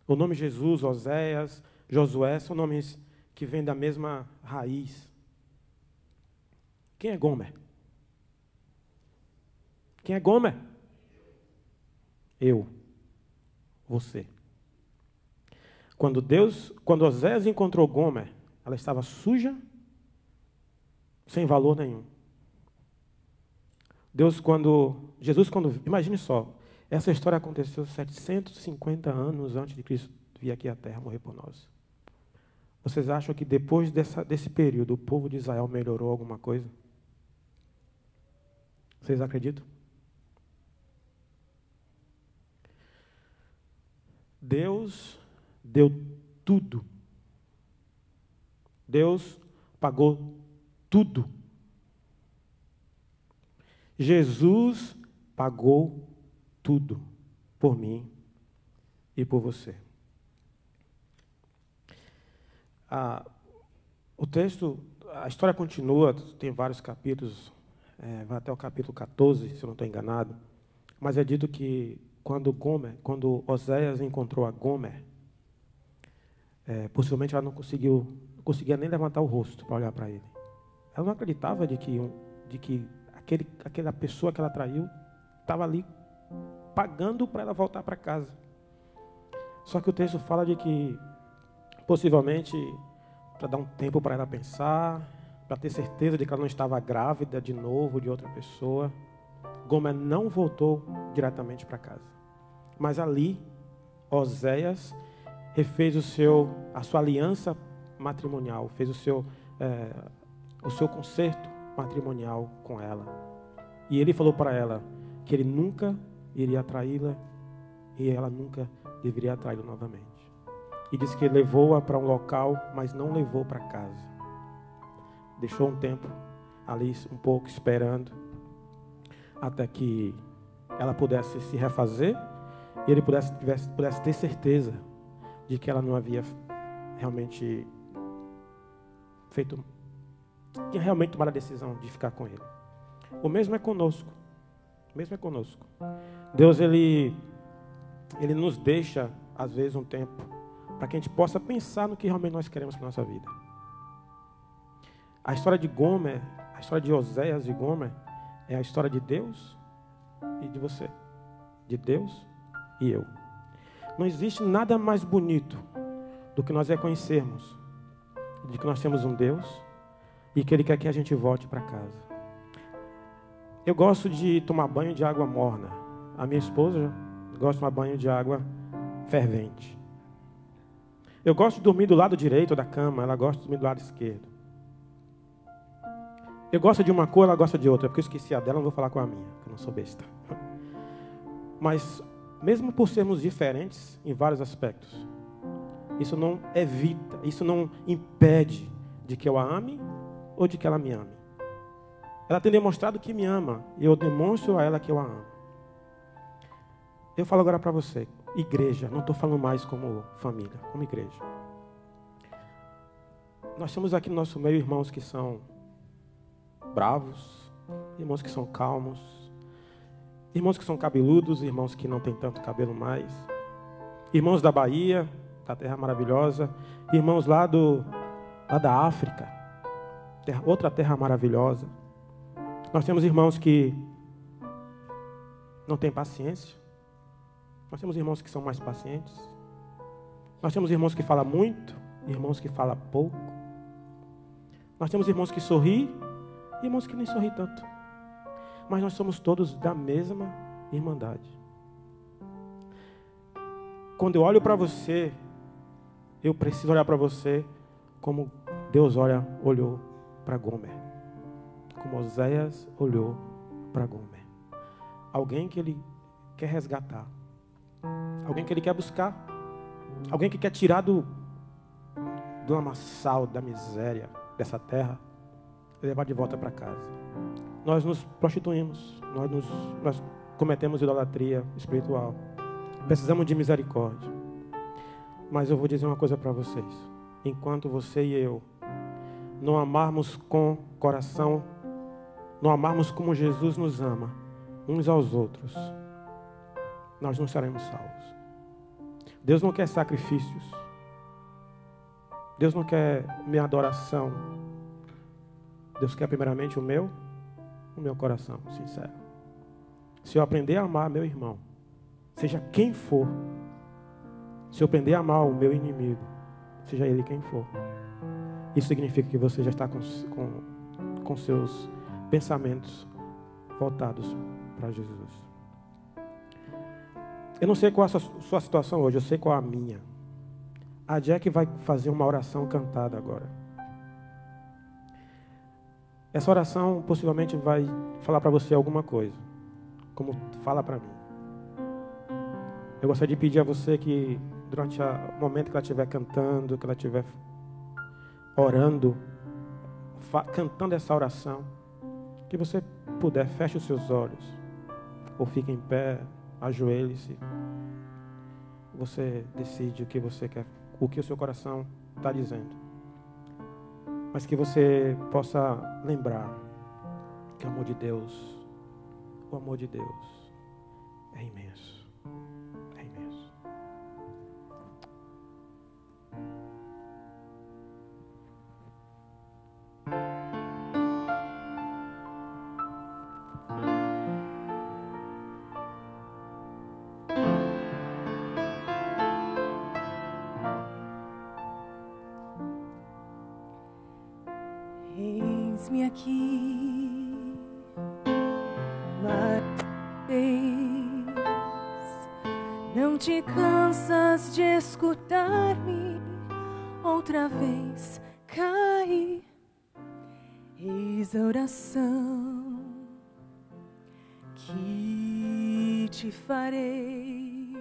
O nome Jesus, Oséias, Josué, são nomes que vêm da mesma raiz. Quem é Gomer? Quem é Gomer? Eu. Você. Quando Oséias encontrou Gomer, ela estava suja, sem valor nenhum. Jesus, imagine só, essa história aconteceu 750 anos antes de Cristo vir aqui à Terra morrer por nós. Vocês acham que depois desse período o povo de Israel melhorou alguma coisa? Vocês acreditam? Deus deu tudo. Deus pagou tudo. Jesus pagou tudo por mim e por você. O texto, a história continua, tem vários capítulos, vai até o capítulo 14, se eu não estou enganado. Mas é dito que quando Oséias encontrou a Gomer, possivelmente ela não conseguia nem levantar o rosto para olhar para ele. Ela não acreditava de que aquela pessoa que ela traiu estava ali pagando para ela voltar para casa. Só que o texto fala de que, possivelmente, para dar um tempo para ela pensar, para ter certeza de que ela não estava grávida de novo de outra pessoa, Gomer não voltou diretamente para casa. Mas ali, Oséias refez a sua aliança matrimonial, fez o seu concerto matrimonial com ela. E ele falou para ela que ele nunca iria traí-la e ela nunca deveria atraí-lo novamente. E disse que ele levou-a para um local, mas não levou para casa. Deixou um tempo ali, um pouco, esperando, até que ela pudesse se refazer e ele pudesse ter certeza de que ela não havia realmente tinha realmente tomado a decisão de ficar com ele. O mesmo é conosco. O mesmo é conosco. Deus, ele nos deixa, às vezes, um tempo para que a gente possa pensar no que realmente nós queremos para a nossa vida. A história de Gomer, a história de Oséias e Gomer, é a história de Deus e de você. De Deus e eu. Não existe nada mais bonito do que nós reconhecermos de que nós temos um Deus e que Ele quer que a gente volte para casa. Eu gosto de tomar banho de água morna. A minha esposa gosta de tomar banho de água fervente. Eu gosto de dormir do lado direito da cama, ela gosta de dormir do lado esquerdo. Eu gosto de uma cor, ela gosta de outra. Porque eu esqueci a dela, não vou falar com a minha, que eu não sou besta. Mas, mesmo por sermos diferentes em vários aspectos, isso não evita, isso não impede de que eu a ame ou de que ela me ame. Ela tem demonstrado que me ama e eu demonstro a ela que eu a amo. Eu falo agora para você, igreja, não estou falando mais como família, como igreja. Nós temos aqui no nosso meio irmãos que são bravos, irmãos que são calmos, irmãos que são cabeludos, irmãos que não têm tanto cabelo mais, irmãos da Bahia, da terra maravilhosa, irmãos lá da África, outra terra maravilhosa. Nós temos irmãos que não têm paciência, nós temos irmãos que são mais pacientes, nós temos irmãos que falam muito, irmãos que falam pouco, nós temos irmãos que sorriem, irmãos que nem sorriem tanto, mas nós somos todos da mesma irmandade. Quando eu olho para você, eu preciso olhar para você como Deus olhou para Gomer. Como Oséias olhou para Gomer. Alguém que Ele quer resgatar. Alguém que Ele quer buscar. Alguém que quer tirar do lamaçal, da miséria dessa terra e levar de volta para casa. Nós nos prostituímos. Nós cometemos idolatria espiritual. Precisamos de misericórdia. Mas eu vou dizer uma coisa para vocês. Enquanto você e eu não amarmos com coração, não amarmos como Jesus nos ama, uns aos outros, nós não seremos salvos. Deus não quer sacrifícios. Deus não quer minha adoração. Deus quer primeiramente o meu coração, sincero. Se eu aprender a amar meu irmão, seja quem for, se eu aprender a amar o meu inimigo, seja ele quem for, isso significa que você já está com seus pensamentos voltados para Jesus. Eu não sei qual é a sua situação hoje, eu sei qual é a minha. A Jack vai fazer uma oração cantada agora. Essa oração possivelmente vai falar para você alguma coisa, como fala para mim. Eu gostaria de pedir a você que durante o momento que ela estiver cantando, que ela estiver orando, cantando essa oração, que você puder, feche os seus olhos, ou fique em pé, ajoelhe-se. Você decide o que você quer, o que o seu coração está dizendo. Mas que você possa lembrar que o amor de Deus É imenso. É imenso. Eis-me aqui, mais uma vez. Não te cansas de escutar-me outra vez cair. Eis a oração que te farei.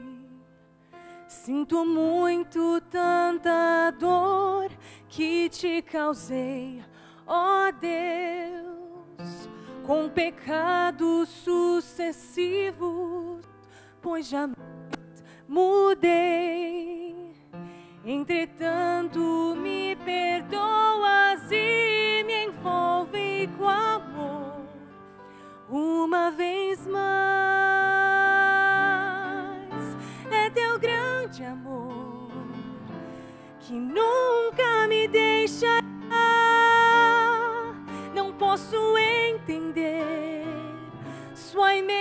Sinto muito tanta dor que te causei, ó Deus, com pecados sucessivos, pois jamais mudei. Entretanto, me perdoas e me envolve com amor uma vez mais. É teu grande amor que nunca me deixará. Não posso entender sua imensidão.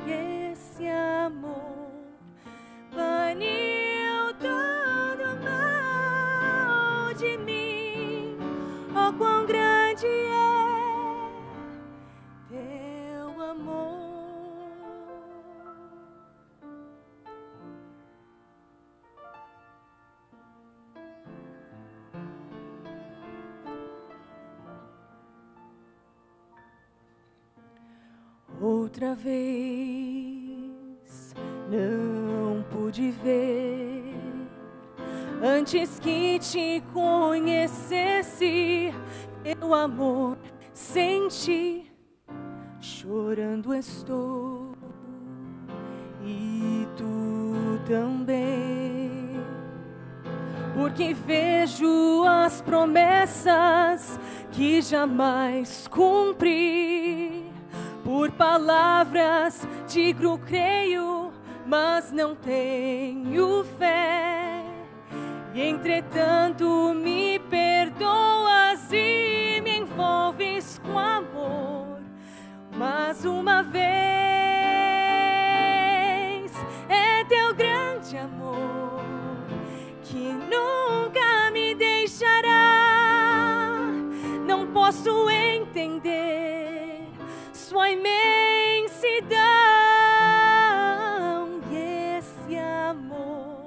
Esse amor baniu todo mal de mim. Oh, quão grande é teu amor. Outra vez não pude ver, antes que te conhecesse, teu amor senti. Chorando estou e tu também, porque vejo as promessas que jamais cumpri. Por palavras digo creio, mas não tenho fé. E entretanto me perdoas e me envolves com amor. Mais uma vez, é teu grande amor que nunca me deixará. Não posso entender sua imensidão. E esse amor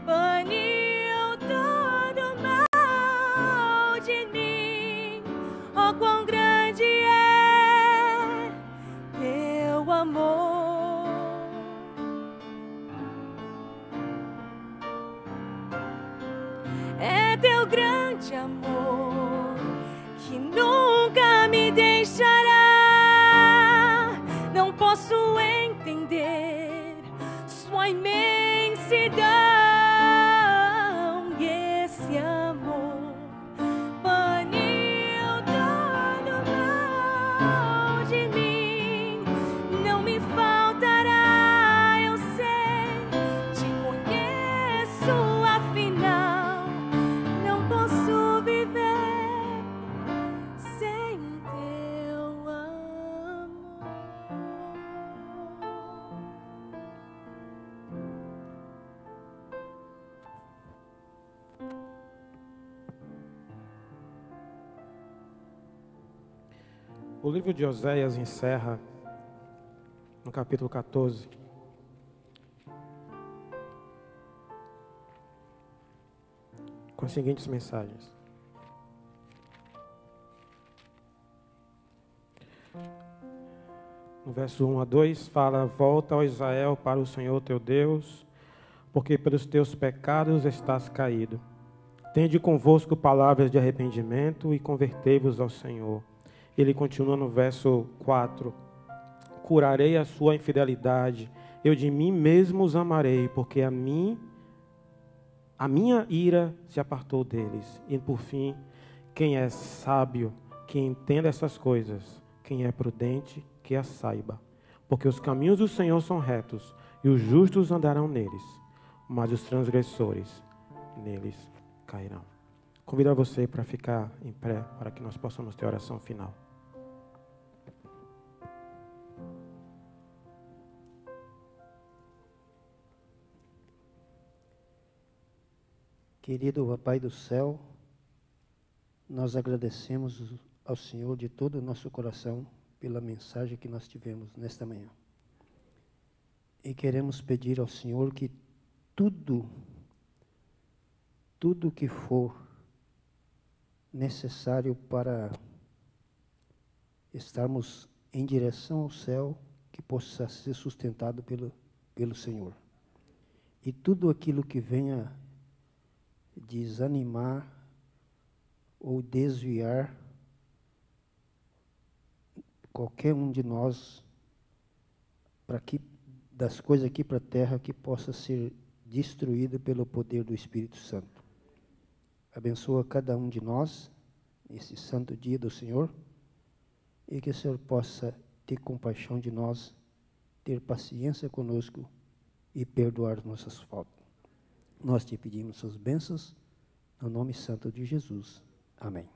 baniu todo mal de mim. Oh, quão grande é teu amor. É teu grande amor que nunca me deixará. Não posso entender sua imensidão. E esse amor baniu todo mal de mim. Não me faltará, eu sei, te conheço afinal. Não posso viver sem teu amor. O livro de Oséias encerra no capítulo 14. Com as seguintes mensagens. No verso 1 a 2 fala: volta, ó Israel, para o Senhor teu Deus, porque pelos teus pecados estás caído. Tende convosco palavras de arrependimento e convertei-vos ao Senhor. Ele continua no verso 4: curarei a sua infidelidade, eu de mim mesmo os amarei, porque a minha ira se apartou deles. E por fim, quem é sábio, que entenda essas coisas, Quem é prudente, que a saiba. Porque os caminhos do Senhor são retos, e os justos andarão neles, mas os transgressores neles cairão. Convido você para ficar em pé, para que nós possamos ter oração final. Querido Papai do céu, nós agradecemos ao Senhor de todo o nosso coração pela mensagem que nós tivemos nesta manhã. E queremos pedir ao Senhor que tudo que for necessário para estarmos em direção ao céu, que possa ser sustentado pelo Senhor. E tudo aquilo que venha desanimar ou desviar qualquer um de nós das coisas aqui para a terra, que possa ser destruída pelo poder do Espírito Santo. Abençoa cada um de nós nesse santo dia do Senhor, e que o Senhor possa ter compaixão de nós, ter paciência conosco e perdoar nossas faltas. Nós te pedimos suas bênçãos, no nome santo de Jesus. Amém.